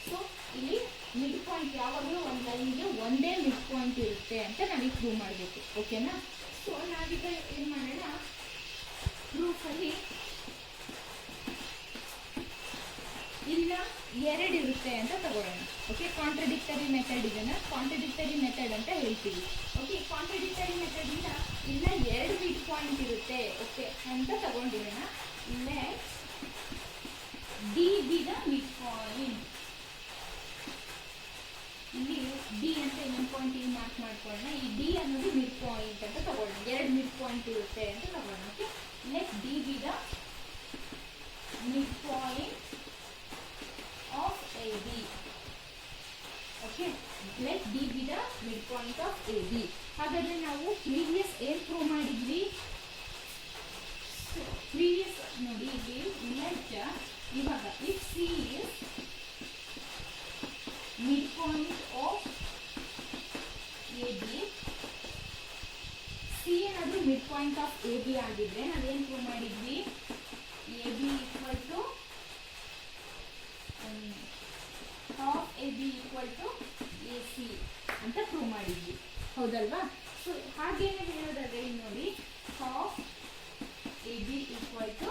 ಸೊ ಇಲ್ಲಿ ಮಿಡ್ ಪಾಯಿಂಟ್ ಯಾವಾಗಲೂ ಒಂದು ಲೈನ್ಗೆ ಒಂದೇ ಮಿಡ್ ಪಾಯಿಂಟ್ ಇರುತ್ತೆ ಅಂತ ನಾವೀಗ ಪ್ರೂವ್ ಮಾಡಬೇಕು. ಓಕೆನಾ? ಸೊ ನಾವೀಗ ಏನು ಮಾಡೋಣ, ಪ್ರೂಫಲ್ಲಿ ಇಲ್ಲ ಎರಡು ಇರುತ್ತೆ ಅಂತ ತಗೊಳ್ಳೋಣ. ಓಕೆ, ಕಾಂಟ್ರಡಿಕ್ಟರಿ ಮೆಥಡ್ ಇದನ್ನ ಕಾಂಟ್ರಡಿಕ್ಟರಿ ಮೆಥಡ್ ಅಂತ ಹೇಳ್ತೀವಿ. ಓಕೆ, ಕಾಂಟ್ರಡಿಕ್ಟರಿ ಮೆಥಡ್ ಇಂದ ಇಲ್ಲ ಎರಡು ಮಿಡ್ ಪಾಯಿಂಟ್ ಇರುತ್ತೆ ಓಕೆ ಅಂತ ತಗೊಂಡಿರೋಣ. Let D be the mid point. ಇಲ್ಲಿ ಡಿ ಅಂತ ಇನ್ನೊಂದು ಪಾಯಿಂಟ್ ಇಲ್ಲಿ ಮಾರ್ಕ್ ಮಾಡ್ಕೊಳ್ಳೋಣ. ಈ ಡಿ ಅನ್ನೋದು ಮಿಡ್ ಪಾಯಿಂಟ್ ಅಂತ ತಗೊಳ್ಳೋಣ. ಎರಡು ಮಿಡ್ ಪಾಯಿಂಟ್ ಇರುತ್ತೆ ಅಂತ ತಗೊಳ್ಳೋಣ. Okay, let D be the mid point of AB. Okay, let D be the midpoint of AB. ಹಾಗಾದ್ರೆ ನಾವು ಪ್ರೀವಿಯಸ್ ಏನು ಪ್ರೂವ್ ಮಾಡಿದ್ವಿ? ಪ್ರೀವಿಯಸ್ ನೋಡಿ ಇಲ್ಲಿ ಲೆಟ್ ಇವಾಗ if C is midpoint of AB, C ಏನಾದರೂ midpoint of AB ಆಗಿದ್ರೆ ನಾವೇನು ಪ್ರೂವ್ ಮಾಡಿದ್ವಿ? AB equal to half AB equal to AC ಅಂತ ಪ್ರೂವ್ ಮಾಡಿದ್ವಿ, ಹೌದಲ್ವಾ? ಸೊ ಹಾಗೇನೆ ಹೇಳೋದಾದ್ರೆ ನೋಡಿ, half AB equal to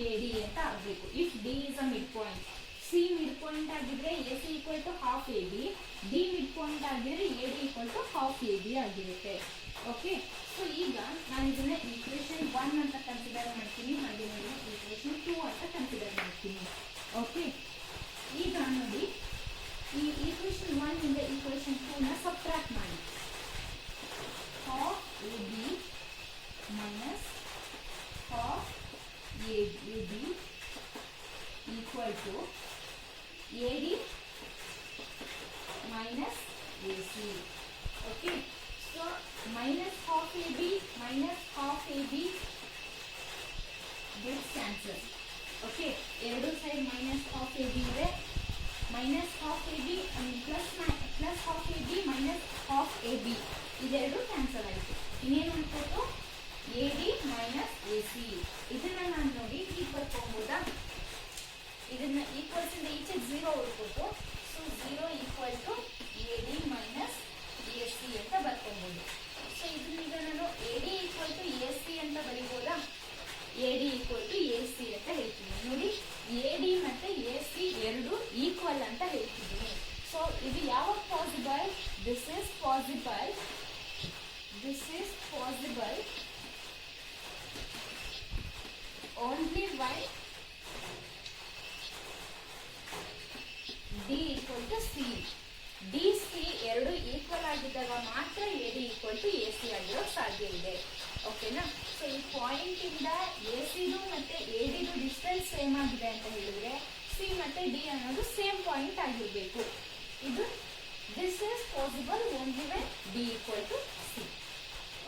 AD ಅಂತ ಆಗಬೇಕು. If D is a midpoint, C midpoint ಆಗಿದ್ರೆ AC equal to half AB, D midpoint ಆಗಿದ್ರೆ AD equal to half AB ಆಗಿರುತ್ತೆ. ಓಕೆ, ಸೊ ಈಗ ನಾನು ಇದನ್ನ ಈಕ್ವೇಷನ್ 1 ಅಂತ ಕನ್ಸಿಡರ್ ಮಾಡ್ತೀನಿ, ಹಾಗೆ ನೋಡಿ ಈಕ್ವೇಷನ್ 2 ಅಂತ ಕನ್ಸಿಡರ್ ಮಾಡ್ತೀನಿ. ಓಕೆ, ಈಗ ನೋಡಿ ಈ ಈಕ್ವೇಷನ್ 1 ಇಂದ ಈಕ್ವೇಷನ್ 2 ನ ಸಬ್ಟ್ರಾಕ್ಟ್ ಮಾಡಿ. half AB minus half AB equal to AD minus AC. Okay, so minus half AB minus half AB gets cancelled. Okay, ಎರಡು side minus half A B ಇದೆ. Minus half A B plus half A B minus half A B ಇದೆರಡು ಕ್ಯಾನ್ಸಲ್ ಆಯಿತು. ಇನ್ನೇನು ಅನ್ಕೋತು? A D minus A C. ಇದನ್ನ ನಾನು ನೋಡಿ ಈಗ ಬರ್ಕೊಬೋದಾ? ಇದನ್ನ ಈಕ್ವಲ್ಸ್ ಇಂದ ಈಚೆ 0 ಉಳ್ಕೋತು. So 0 equal to A D minus A C ಅಂತ ಬರ್ಕೊಬೋದು. ಸೊ ಇದನ್ನೀಗ ನಾನು A D equal to A C ಅಂತ ಬರೀಬೋದಾ? A D equal to A C ಅಂತ ಹೇಳ್ತೀನಿ. ನೋಡಿ, ಎ ಡಿ ಮತ್ತೆ ಎ ಸಿ ಎರಡು ಈಕ್ವಲ್ ಅಂತ ಹೇಳ್ತಿದ್ದೀನಿ. ಸೊ ಇದು ಯಾವಾಗ possible? This is possible only why D equal to C. D C ಎರಡು ಈಕ್ವಲ್ ಆಗಿದ್ದಾಗ ಮಾತ್ರ A D equal to A C ಆಗಿರೋಕ್ಕೆ ಸಾಧ್ಯ ಇದೆ. ಓಕೆನಾ? ಸೊ ಈ ಪಾಯಿಂಟ್ ಇಂದ ಎ ಸಿದು ಮತ್ತೆ ಎ ಡಿದು ಡಿಸ್ಟೆನ್ಸ್ ಸೇಮ್ ಆಗಿದೆ ಅಂತ ಹೇಳಿದ್ರೆ ಸಿ ಮತ್ತೆ ಡಿ ಅನ್ನೋದು ಸೇಮ್ ಪಾಯಿಂಟ್ ಆಗಿರಬೇಕು. ಇದು this is possible only when D equal to C.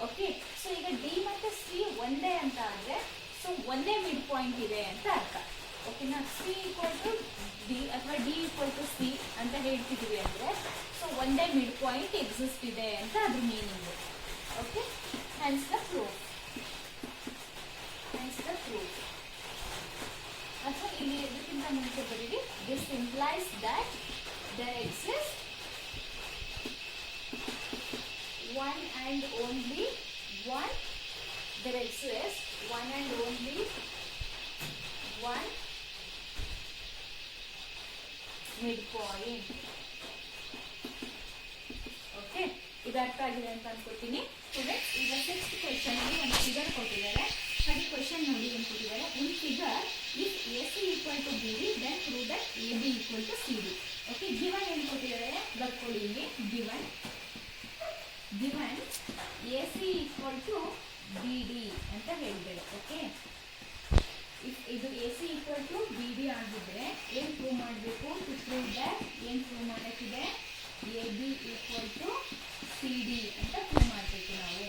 Okay, so ಈಗ ಡಿ ಮತ್ತೆ ಸಿ ಒಂದೇ ಅಂತ ಆದ್ರೆ ಸೊ ಒಂದೇ ಮಿಡ್ ಪಾಯಿಂಟ್ ಇದೆ ಅಂತ ಅರ್ಥ. ಓಕೆನಾ? ಸಿ ಈಕ್ವಲ್ ಟು ಡಿ ಅಥವಾ ಡಿ ಈಕ್ವಲ್ ಟು ಸಿ ಅಂತ ಹೇಳ್ತಿದ್ವಿ ಅಂದ್ರೆ ಸೊ ಒಂದೇ ಮಿಡ್ ಪಾಯಿಂಟ್ ಎಕ್ಸಿಸ್ಟ್ ಇದೆ ಅಂತ ಅದ್ರ meaning. Okay, hence the proof. ಅಥವಾ ಇಲ್ಲಿ ಇದಕ್ಕಿಂತ ಮುಂಚೆ ಬರೀರಿ, this implies that there exists one and only one midpoint. Okay, ಇದು ಅರ್ಥ ಆಗಿದೆ ಅಂತ ಅನ್ಕೋತೀನಿ. ಈಗ 6th ಕ್ವೆಶ್ಚನ್ ಅಲ್ಲಿ ಒಂದು ಫಿಗರ್ ಕೊಟ್ಟಿದ್ದಾರೆ. ಹಾಗೆ ಕ್ವೆಶ್ಚನ್ ನೋಡಿ ಏನು ಕೊಟ್ಟಿದ್ದಾರೆ. In figure if A C equal to B D then prove that A B equal to C D. Okay, given ಏನು ಕೊಟ್ಟಿದ್ದಾರೆ ಬರ್ಕೊಳ್ಳಿ. ಇಲ್ಲಿ given A C equal to B D ಅಂತ ಹೇಳಿದ್ದಾರೆ. ಓಕೆ, ಇದು A C equal to B D ಆಗಿದ್ರೆ ಏನು ಪ್ರೂವ್ ಮಾಡಬೇಕು? ಟು ಪ್ರೂವ್ ದಟ್ ಏನು ಪ್ರೂವ್ ಮಾಡೋಕ್ಕಿದೆ? A B equal to C D ಅಂತ ಪ್ರೂವ್ ಮಾಡಬೇಕು ನಾವು.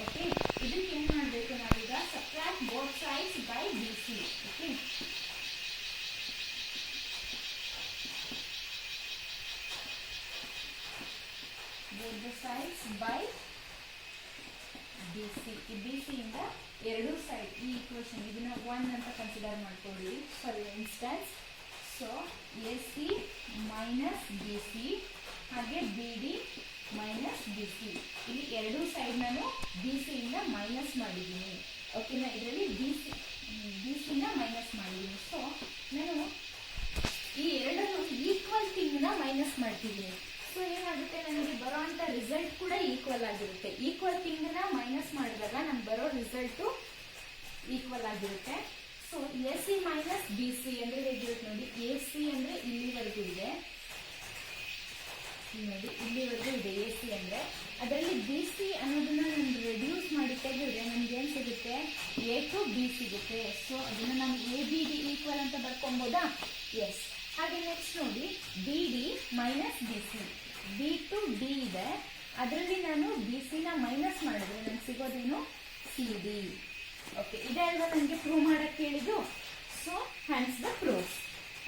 ಓಕೆ, ಇದಕ್ಕೆ ಏನು ಮಾಡಬೇಕು? ನಾವೀಗ subtract both sides by B C. the sides by BC. ಈ BC ಇಂದ ಎರಡು ಸೈಡ್ ಈ ಈಕ್ವೇಶನ್ ಇದನ್ನ 1 ಅಂತ ಕನ್ಸಿಡರ್ ಮಾಡ್ಕೊಳ್ಳಿ for instance. So AC minus BC ಹಾಗೆ BD ಮೈನಸ್ BC. ಇಲ್ಲಿ ಎರಡು ಸೈಡ್ ನಾನು BC ಇಂದ ಮೈನಸ್ ಮಾಡಿದ್ದೀನಿ. ಓಕೆನಾ, ಇದರಲ್ಲಿ BC ಇಂದ ಮೈನಸ್ ಮಾಡಿದ್ದೀನಿ. ಸೊ ನಾನು ಈ ಎರಡನ್ನು ಈಕ್ವಲ್ ಥಿಂಗ್ನ ಮೈನಸ್ ಮಾಡ್ತಿದ್ದೀನಿ. ಸೊ ಏನಾಗುತ್ತೆ, ನನಗೆ ಬರೋ ಅಂತ ರಿಸಲ್ಟ್ ಕೂಡ ಈಕ್ವಲ್ ಆಗಿರುತ್ತೆ. ಈಕ್ವಲ್ ಥಿಂಗ್ನ ಮೈನಸ್ ಮಾಡಿದಾಗ ನಮ್ಗೆ ಬರೋ ರಿಸಲ್ಟು ಈಕ್ವಲ್ ಆಗಿರುತ್ತೆ. ಸೊ AC ಮೈನಸ್ BC ಅಂದ್ರೆ ಹೇಗಿರುತ್ತೆ ನೋಡಿ, AC ಅಂದ್ರೆ ಇಲ್ಲಿವರೆಗೂ ಇದೆ ನೋಡಿ, ಇಲ್ಲಿವರೆಗೂ ಇದೆ AC ಅಂದ್ರೆ. ಅದರಲ್ಲಿ BC ಅನ್ನೋದನ್ನ ನಾನು ರೆಡ್ಯೂಸ್ ಮಾಡಿ ತೆಗೆದ್ರೆ ನಮ್ಗೆ ಏನ್ ಸಿಗುತ್ತೆ, A to B ಸಿಗುತ್ತೆ. ಸೊ ಅದನ್ನ ನಾನು ABD ಈಕ್ವಲ್ ಅಂತ ಬರ್ಕೊಬೋದಾ? ಎಸ್. ಹಾಗೆ ನೆಕ್ಸ್ಟ್ ನೋಡಿ, BD minus BC, B to D ಇದೆ, ಅದರಲ್ಲಿ ನಾನು BC ನ ಮೈನಸ್ ಮಾಡಿದ್ರೆ ನನಗೆ ಸಿಗೋದೇನು, CD. ಓಕೆ, ಇದೇ ಅಲ್ವಾ ನನಗೆ ಪ್ರೂವ್ ಮಾಡಕ್ಕೆ ಹೇಳಿದ್ದು. So Hans the proof.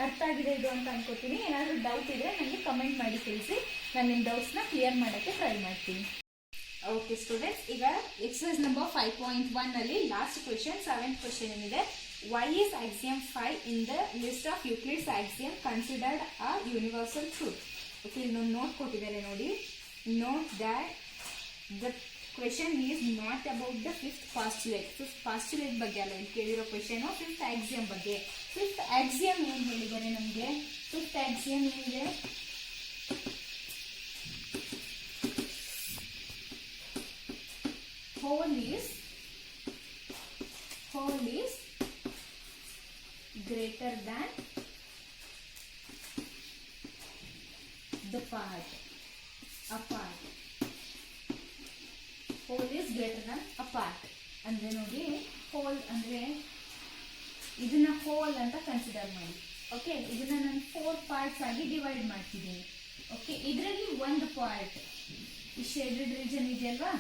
ಅರ್ಥ ಆಗಿದೆ ಇದು ಅಂತ ಅನ್ಕೋತೀನಿ. ಏನಾದರೂ ಡೌಟ್ ಇದ್ರೆ ನನಗೆ ಕಮೆಂಟ್ ಮಾಡಿ ತಿಳಿಸಿ, ನಾನು ನಿಮ್ಮ ಡೌಟ್ಸ್ನ ಕ್ಲಿಯರ್ ಮಾಡೋಕ್ಕೆ ಟ್ರೈ ಮಾಡ್ತೀನಿ. ಓಕೆ ಸ್ಟೂಡೆಂಟ್ಸ್, ಈಗ ಎಕ್ಸರ್ಸೈಸ್ ನಂಬರ್ 5.1 ಅಲ್ಲಿ ಲಾಸ್ಟ್ ಕ್ವೆಶನ್ 7th ಕ್ವೆಶನ್ ಏನಿದೆ, why is axiom 5 in the list of Euclid's axiom considered a universal truth? Okay, ಇನ್ನೊಂದು ನೋಟ್ ಕೊಟ್ಟಿದ್ದಾರೆ ನೋಡಿ. Note that the question is not about the 5th postulate. 5th postulate ಬಗ್ಗೆ ಅಲ್ಲ ಇಲ್ಲಿ ಕೇಳಿರೋ ಕ್ವೆಶನ್, 5th ಆಕ್ಸಿಯಂ ಬಗ್ಗೆ. 5th ಆಕ್ಸಿಯಂ ಏನು ಹೇಳಿದ್ದಾರೆ ನಮಗೆ? 5th ಆಕ್ಸಿಯಂ ಏನಿದೆ, whole is greater than the part. A part. Whole is greater than a part. ಅಂದ್ರೆ ನೋಡಿ, ಹೋಲ್ ಅಂದ್ರೆ ಇದನ್ನ ಹೋಲ್ ಅಂತ ಕನ್ಸಿಡರ್ ಮಾಡಿ. ಓಕೆ, ಇದನ್ನ ನಾನು 4 ಪಾರ್ಟ್ಸ್ ಆಗಿ ಡಿವೈಡ್ ಮಾಡ್ತಿದ್ದೀನಿ. ಓಕೆ, ಇದರಲ್ಲಿ ಒಂದು ಪಾರ್ಟ್ ಈ ಶೇಡೆಡ್ ರೀಜನ್ ಇದೆಯಲ್ವಾ,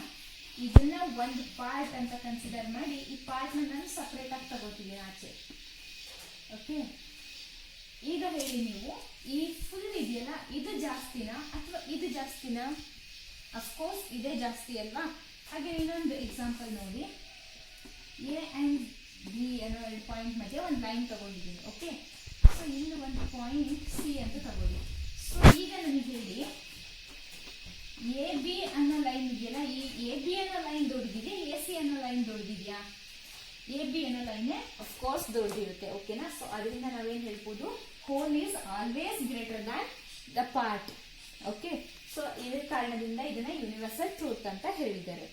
ಇದನ್ನ ಒಂದು ಪಾರ್ಟ್ ಅಂತ ಕನ್ಸಿಡರ್ ಮಾಡಿ ಈ ಪಾರ್ಟ್ ನಾನು ಸಪರೇಟ್ ಆಗಿ ತಗೋತೀನಿ ಆಚೆ. ಓಕೆ, ಈಗ ಹೇಳಿ ನೀವು, ಈ ಫುಲ್ ಇದೆಯಲ್ಲ ಇದು ಜಾಸ್ತಿನಾ ಅಥವಾ ಇದು ಜಾಸ್ತಿನಾ? ಅಫ್ಕೋರ್ಸ್ ಇದೇ ಜಾಸ್ತಿ ಅಲ್ವಾ. ಹಾಗೆ ಇನ್ನೊಂದು ಎಕ್ಸಾಂಪಲ್ ನೋಡಿ, A and B ಅನ್ನೋ 2 ಪಾಯಿಂಟ್ ಮಧ್ಯೆ ಒಂದು ಲೈನ್ ತಗೊಂಡಿದ್ದೀನಿ. ಓಕೆ, ಸೊ ಇನ್ನು ಒಂದು ಪಾಯಿಂಟ್ C ಅಂತ ತಗೊಳ್ಳಿ. ಸೊ ಈಗ ನನಗೆ ಹೇಳಿ, AB ಅನ್ನೋ ಲೈನ್ ಇದೆಯಲ್ಲ, ಈ AB ಅನ್ನೋ ಲೈನ್ ದೊಡ್ಡದಿದೆ, AC ಅನ್ನೋ ಲೈನ್ ದೊಡ್ಡದಿದೆಯಾ? AB ಅನ್ನೋ ಲೈನ್ ಅಫ್ಕೋರ್ಸ್ ದೊಡ್ಡದಿರುತ್ತೆ. ಓಕೆನಾ, ಸೊ ಅದರಿಂದ ನಾವೇನು ಹೇಳ್ಬೋದು, whole is always greater than the part. Okay, so ಇದೇ ಕಾರಣದಿಂದ ಇದನ್ನ ಯೂನಿವರ್ಸಲ್ ಟ್ರೂತ್ ಅಂತ ಹೇಳಿದ್ದಾರೆ.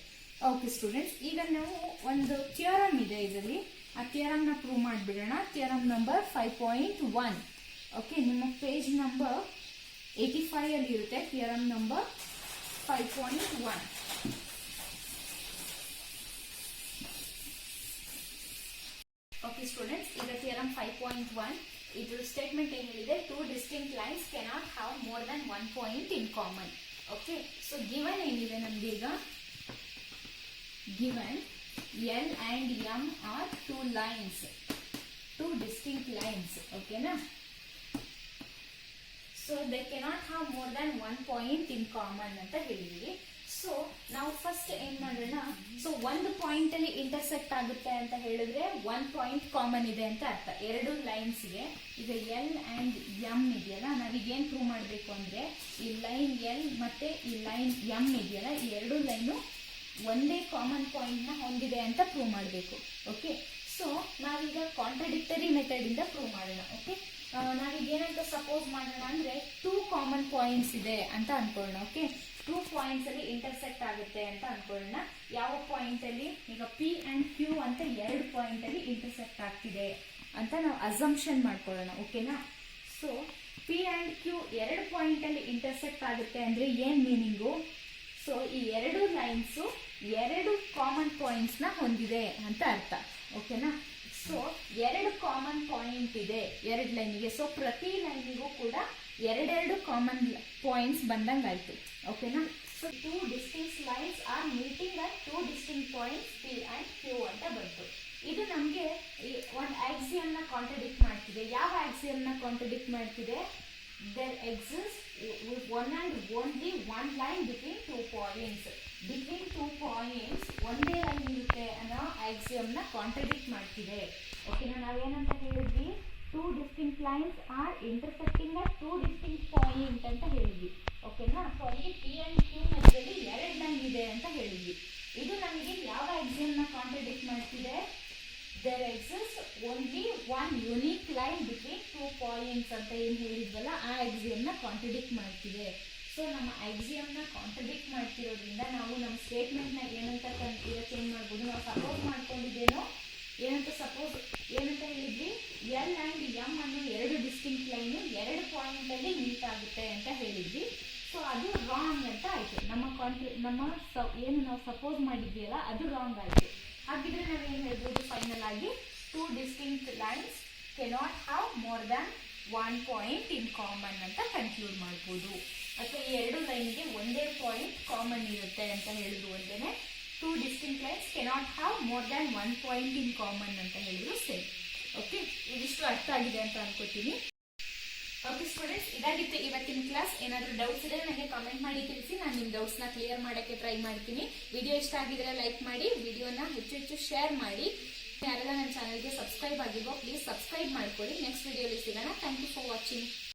ಓಕೆ ಸ್ಟೂಡೆಂಟ್ಸ್, ಈಗ ನಾವು ಒಂದು ಥಿಯರಮ್ ಇದೆ ಇದರಲ್ಲಿ, ಆ ಥಿಯರಮ್ನ ಪ್ರೂವ್ ಮಾಡಿಬಿಡೋಣ. Theorem number 5.1. ಓಕೆ, ನಿಮ್ಮ ಪೇಜ್ ನಂಬರ್ 85 ಅಲ್ಲಿ ಇರುತ್ತೆ ಥಿಯರಮ್ ನಂಬರ್ 5.1. ಓಕೆ ಸ್ಟೂಡೆಂಟ್ಸ್, ಈಗ ಥಿಯರಮ್ 5.1 ಇದು ಸ್ಟೇಟ್ಮೆಂಟ್ ಏನು ಹೇಳಿದೆ, 2 distinct lines cannot have more than 1 point in common. Okay, so given ಏನಿದೆ ನಮ್ಗೆ ಈಗ, given L and M are 2 lines, 2 distinct lines. Okay na? So they cannot have more than 1 point in common ಅಂತ ಹೇಳಿದ್ವಿ. ಸೊ ನಾವು ಫಸ್ಟ್ ಏನ್ ಮಾಡೋಣ, ಸೊ ಒಂದು ಪಾಯಿಂಟ್ ಅಲ್ಲಿ ಇಂಟರ್ಸೆಕ್ಟ್ ಆಗುತ್ತೆ ಅಂತ ಹೇಳಿದ್ರೆ 1 ಪಾಯಿಂಟ್ ಕಾಮನ್ ಇದೆ ಅಂತ ಅರ್ಥ. ಎರಡು ಲೈನ್ಸ್ಗೆ ಈಗ L and M ಇದೆಯಲ್ಲ, ನಾವೀಗ ಏನ್ ಪ್ರೂವ್ ಮಾಡಬೇಕು ಅಂದ್ರೆ, ಈ ಲೈನ್ L ಮತ್ತೆ ಈ ಲೈನ್ M ಇದೆಯಲ್ಲ, ಈ ಎರಡು ಲೈನು ಒಂದೇ ಕಾಮನ್ ಪಾಯಿಂಟ್ ನ ಹೊಂದಿದೆ ಅಂತ ಪ್ರೂವ್ ಮಾಡಬೇಕು. ಓಕೆ, ಸೊ ನಾವೀಗ ಕಾಂಟ್ರಡಿಕ್ಟರಿ ಮೆಥಡ್ ಇಂದ ಪ್ರೂವ್ ಮಾಡೋಣ. ಓಕೆ, ನಾವೀಗ ಏನಂತ ಸಪೋಸ್ ಮಾಡೋಣ ಅಂದ್ರೆ 2 ಕಾಮನ್ ಪಾಯಿಂಟ್ಸ್ ಇದೆ ಅಂತ ಅನ್ಕೊಳ್ಳೋಣ. ಓಕೆ, 2 ಪಾಯಿಂಟ್ಸ್ ಅಲ್ಲಿ ಇಂಟರ್ಸೆಕ್ಟ್ ಆಗುತ್ತೆ ಅಂತ ಅನ್ಕೊಳ್ಳೋಣ. ಯಾವ ಪಾಯಿಂಟ್ ಅಲ್ಲಿ, ಈಗ P and Q ಅಂತ 2 ಪಾಯಿಂಟ್ ಅಲ್ಲಿ ಇಂಟರ್ಸೆಕ್ಟ್ ಆಗ್ತಿದೆ ಅಂತ ನಾವು ಅಸಂಪ್ಷನ್ ಮಾಡ್ಕೊಳ್ಳೋಣ. ಓಕೆನಾ, so P and Q 2 point ಅಲ್ಲಿ ಇಂಟರ್ಸೆಕ್ಟ್ ಆಗುತ್ತೆ ಅಂದ್ರೆ ಏನ್ ಮೀನಿಂಗು, ಸೊ ಈ ಎರಡು ಲೈನ್ಸು 2 ಕಾಮನ್ ಪಾಯಿಂಟ್ಸ್ ನ ಹೊಂದಿದೆ ಅಂತ ಅರ್ಥ. ಓಕೆನಾ, ಸೊ 2 ಕಾಮನ್ ಪಾಯಿಂಟ್ ಇದೆ 2 ಲೈನಿಗೆ. ಸೊ ಪ್ರತಿ ಲೈನಿಗೂ ಕೂಡ 2 ಕಾಮನ್ ಪಾಯಿಂಟ್ಸ್ ಬಂದಂಗಾಯ್ತು. ಓಕೆನಾ, so 2 distinct lines are meeting at 2 distinct points P and Q ಅಂತ ಬಂತು. ಇದು ನಮಗೆ ಒಂದು ಆಕ್ಸಿಯಂ ನ ಕಾಂಟ್ರಡಿಕ್ಟ್ ಮಾಡ್ತಿದೆ. ಯಾವ ಆಕ್ಸಿಯಂ ನ ಕಾಂಟ್ರಡಿಕ್ಟ್ ಮಾಡ್ತಿದೆ? there exists with one and only one line between 2 points. Between 2 points ಒಂದೇ ಲೈನ್ ಇರುತ್ತೆ ಅನ್ನೋ ಆಕ್ಸಿಯಮ್ ನ ಕಾಂಟ್ರಡಿಕ್ಟ್ ಮಾಡ್ತಿದೆ. ಓಕೆನಾ, ನಾವೇನಂತ ಹೇಳಿದ್ವಿ, 2 distinct lines are intersecting at 2 distinct point ಅಂತ ಹೇಳಿದ್ವಿ. ಓಕೆನಾ, ಸೊ ಅಲ್ಲಿ P and Q ಮಧ್ಯದಲ್ಲಿ 2 ಲೈನ್ ಇದೆ ಅಂತ ಹೇಳಿದ್ವಿ. ಇದು ನಮಗೆ ಯಾವ ಆಕ್ಸಿಯಮ್ ನ ಕಾಂಟ್ರಡಿಕ್ಟ್ ಮಾಡ್ತಿದೆ? there exists only one unique line between 2 points ಅಂತ ಏನು ಹೇಳಿದ್ವಲ್ಲ ಆ ಆಕ್ಸಿಯಮ್ ನ ಕಾಂಟ್ರಡಿಕ್ಟ್ ಮಾಡ್ತಿದೆ. ಸೊ ನಮ್ಮ ಆಕ್ಸಿಯಮ್ ನ ಕಾಂಟ್ರಡಿಕ್ಟ್ ಮಾಡ್ತಿರೋದ್ರಿಂದ ನಾವು ನಮ್ಮ ಸ್ಟೇಟ್ಮೆಂಟ್ ನ ಏನಂತ ಚೇಂಜ್ ಮಾಡ್ಬೋದು. ನಾವು ಸಪೋಸ್ ಮಾಡ್ಕೊಂಡಿದ್ದೇನೋ ಏನಂತ ಹೇಳಿದ್ವಿ, ಎಲ್ ಅಂಡ್ ಎಂ ಅನ್ನೋ 2 ಡಿಸ್ಟಿಂಕ್ಟ್ ಲೈನ್ 2 ಪಾಯಿಂಟ್ ಅಲ್ಲಿ ಮೀಟ್ ಆಗುತ್ತೆ ಅಂತ ಹೇಳಿದ್ವಿ. ಸೊ ಅದು ರಾಂಗ್ ಅಂತ ಆಯ್ತು. ಏನು ನಾವು ಸಪೋಸ್ ಮಾಡಿದ್ವಿಯಲ್ಲ ಅದು ರಾಂಗ್ ಆಯ್ತು. ಹಾಗಿದ್ರೆ ನಾವೇನು ಹೇಳ್ಬೋದು, ಫೈನಲ್ ಆಗಿ 2 distinct lines cannot have more than 1 point in common ಅಂತ ಕನ್ಕ್ಲೂಡ್ ಮಾಡ್ಬೋದು. ಅಥವಾ ಈ 2 ಲೈನ್ಗೆ ಒಂದೇ ಪಾಯಿಂಟ್ ಕಾಮನ್ ಇರುತ್ತೆ ಅಂತ ಹೇಳಿದ್ರು ಒಂದೇನೆ. 2 distinct lines cannot have more than 1 point in common ಅಂತ ಹೇಳಿದ್ರು ಸೇಮ್. ಓಕೆ, ಇದಿಷ್ಟು ಅರ್ಥ ಆಗಿದೆ ಅಂತ ಅನ್ಕೋತೀನಿ. ಓಕೆ ಸ್ಟೂಡೆಂಟ್ಸ್, ಇದಾಗಿತ್ತು ಇವತ್ತಿನ ಕ್ಲಾಸ್. ಏನಾದರೂ ಡೌಟ್ಸ್ ಇದ್ರೆ ನನಗೆ ಕಮೆಂಟ್ ಮಾಡಿ ತಿಳಿಸಿ, ನಾನು ನಿಮ್ಮ ಡೌಟ್ಸ್ನ ಕ್ಲಿಯರ್ ಮಾಡೋಕ್ಕೆ ಟ್ರೈ ಮಾಡ್ತೀನಿ. ವಿಡಿಯೋ ಇಷ್ಟ ಆಗಿದ್ರೆ ಲೈಕ್ ಮಾಡಿ, ವಿಡಿಯೋನ ಹೆಚ್ಚು ಶೇರ್ ಮಾಡಿ. ಯಾರೆಲ್ಲ ನನ್ನ ಚಾನಲ್ಗೆ ಸಬ್ಸ್ಕ್ರೈಬ್ ಆಗಿಲ್ವೋ ಪ್ಲೀಸ್ ಸಬ್ಸ್ಕ್ರೈಬ್ ಮಾಡ್ಕೊಳ್ಳಿ. ನೆಕ್ಸ್ಟ್ ವಿಡಿಯೋಲಿ ಸಿಗೋಣ. Thank you for watching.